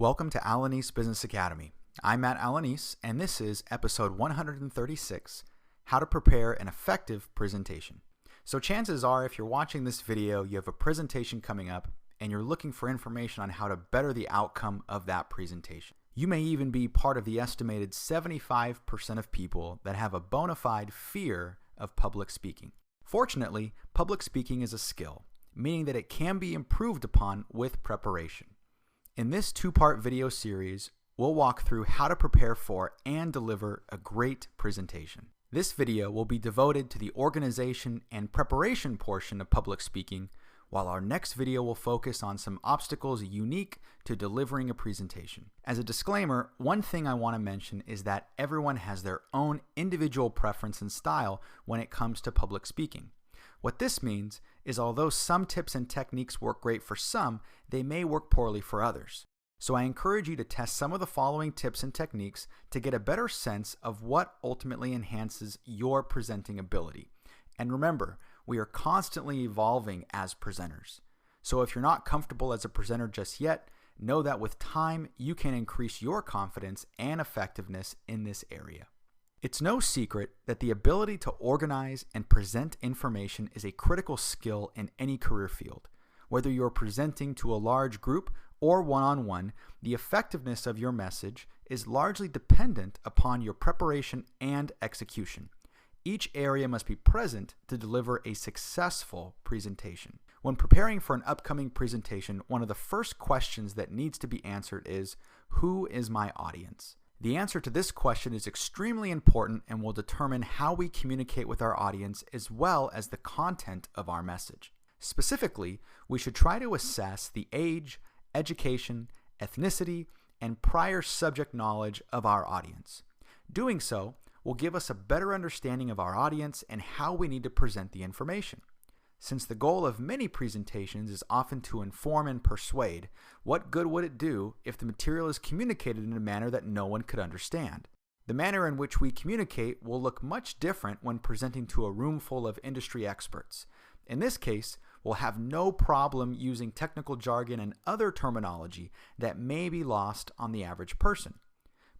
Welcome to Alanis Business Academy. I'm Matt Alanis, and this is episode 136, How to Prepare an Effective Presentation. So chances are, if you're watching this video, you have a presentation coming up, and you're looking for information on how to better the outcome of that presentation. You may even be part of the estimated 75% of people that have a bona fide fear of public speaking. Fortunately, public speaking is a skill, meaning that it can be improved upon with preparation. In this two-part video series, we'll walk through how to prepare for and deliver a great presentation. This video will be devoted to the organization and preparation portion of public speaking, while our next video will focus on some obstacles unique to delivering a presentation. As a disclaimer, one thing I want to mention is that everyone has their own individual preference and style when it comes to public speaking. What this means is although some tips and techniques work great for some, they may work poorly for others. So I encourage you to test some of the following tips and techniques to get a better sense of what ultimately enhances your presenting ability. And remember, we are constantly evolving as presenters. So if you're not comfortable as a presenter just yet, know that with time, you can increase your confidence and effectiveness in this area. It's no secret that the ability to organize and present information is a critical skill in any career field. Whether you're presenting to a large group or one-on-one, the effectiveness of your message is largely dependent upon your preparation and execution. Each area must be present to deliver a successful presentation. When preparing for an upcoming presentation, one of the first questions that needs to be answered is, who is my audience? The answer to this question is extremely important and will determine how we communicate with our audience as well as the content of our message. Specifically, we should try to assess the age, education, ethnicity, and prior subject knowledge of our audience. Doing so will give us a better understanding of our audience and how we need to present the information. Since the goal of many presentations is often to inform and persuade, what good would it do if the material is communicated in a manner that no one could understand? The manner in which we communicate will look much different when presenting to a room full of industry experts. In this case, we'll have no problem using technical jargon and other terminology that may be lost on the average person.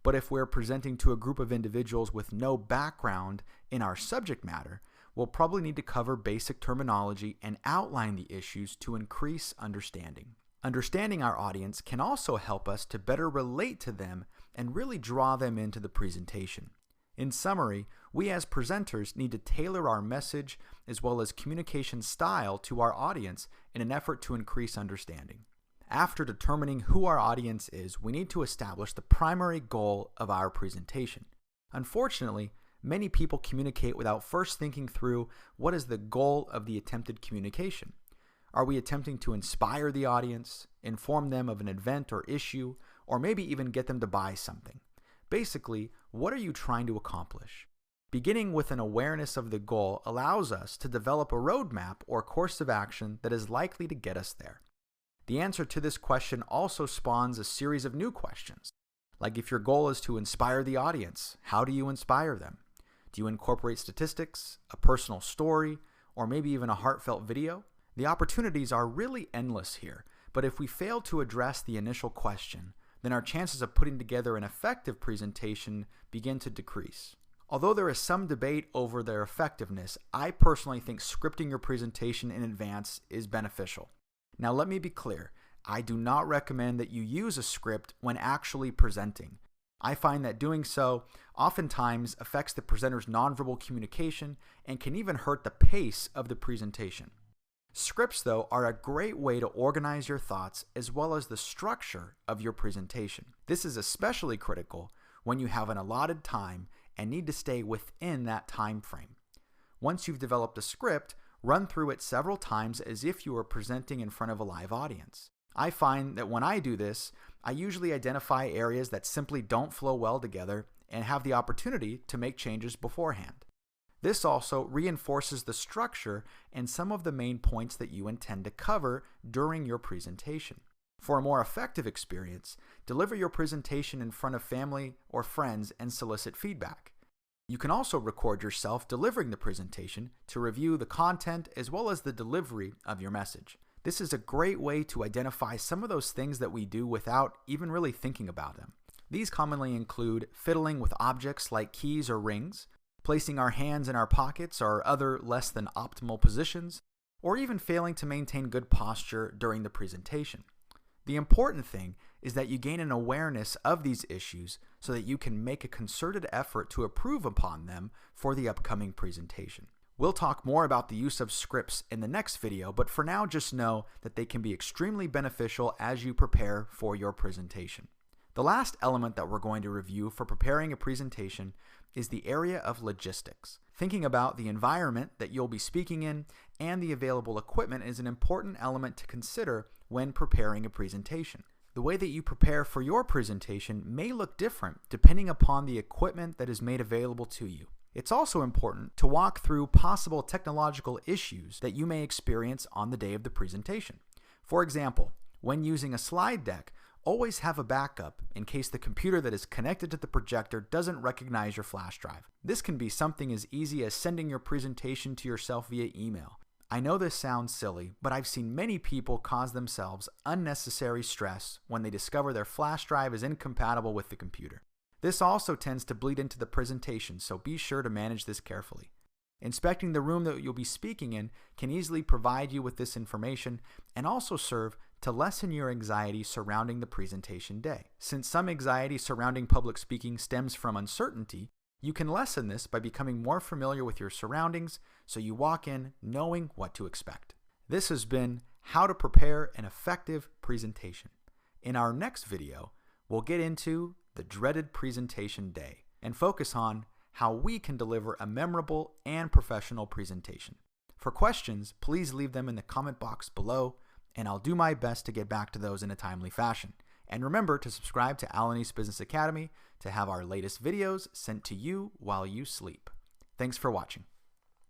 But if we're presenting to a group of individuals with no background in our subject matter, we'll probably need to cover basic terminology and outline the issues to increase understanding. Understanding our audience can also help us to better relate to them and really draw them into the presentation. In summary, we as presenters need to tailor our message as well as communication style to our audience in an effort to increase understanding. After determining who our audience is, we need to establish the primary goal of our presentation. Unfortunately, many people communicate without first thinking through what is the goal of the attempted communication. Are we attempting to inspire the audience, inform them of an event or issue, or maybe even get them to buy something? Basically, what are you trying to accomplish? Beginning with an awareness of the goal allows us to develop a roadmap or course of action that is likely to get us there. The answer to this question also spawns a series of new questions. Like if your goal is to inspire the audience, how do you inspire them? Do you incorporate statistics, a personal story, or maybe even a heartfelt video? The opportunities are really endless here, but if we fail to address the initial question, then our chances of putting together an effective presentation begin to decrease. Although there is some debate over their effectiveness, I personally think scripting your presentation in advance is beneficial. Now let me be clear, I do not recommend that you use a script when actually presenting. I find that doing so oftentimes affects the presenter's nonverbal communication and can even hurt the pace of the presentation. Scripts, though, are a great way to organize your thoughts as well as the structure of your presentation. This is especially critical when you have an allotted time and need to stay within that time frame. Once you've developed a script, run through it several times as if you were presenting in front of a live audience. I find that when I do this, I usually identify areas that simply don't flow well together and have the opportunity to make changes beforehand. This also reinforces the structure and some of the main points that you intend to cover during your presentation. For a more effective experience, deliver your presentation in front of family or friends and solicit feedback. You can also record yourself delivering the presentation to review the content as well as the delivery of your message. This is a great way to identify some of those things that we do without even really thinking about them. These commonly include fiddling with objects like keys or rings, placing our hands in our pockets or other less than optimal positions, or even failing to maintain good posture during the presentation. The important thing is that you gain an awareness of these issues so that you can make a concerted effort to improve upon them for the upcoming presentation. We'll talk more about the use of scripts in the next video, but for now just know that they can be extremely beneficial as you prepare for your presentation. The last element that we're going to review for preparing a presentation is the area of logistics. Thinking about the environment that you'll be speaking in and the available equipment is an important element to consider when preparing a presentation. The way that you prepare for your presentation may look different depending upon the equipment that is made available to you. It's also important to walk through possible technological issues that you may experience on the day of the presentation. For example, when using a slide deck, always have a backup in case the computer that is connected to the projector doesn't recognize your flash drive. This can be something as easy as sending your presentation to yourself via email. I know this sounds silly, but I've seen many people cause themselves unnecessary stress when they discover their flash drive is incompatible with the computer. This also tends to bleed into the presentation, so be sure to manage this carefully. Inspecting the room that you'll be speaking in can easily provide you with this information and also serve to lessen your anxiety surrounding the presentation day. Since some anxiety surrounding public speaking stems from uncertainty, you can lessen this by becoming more familiar with your surroundings so you walk in knowing what to expect. This has been how to prepare an effective presentation. In our next video, we'll get into the dreaded presentation day and focus on how we can deliver a memorable and professional presentation. For questions, please leave them in the comment box below, and I'll do my best to get back to those in a timely fashion. And remember to subscribe to Alanis Business Academy to have our latest videos sent to you while you sleep. Thanks for watching.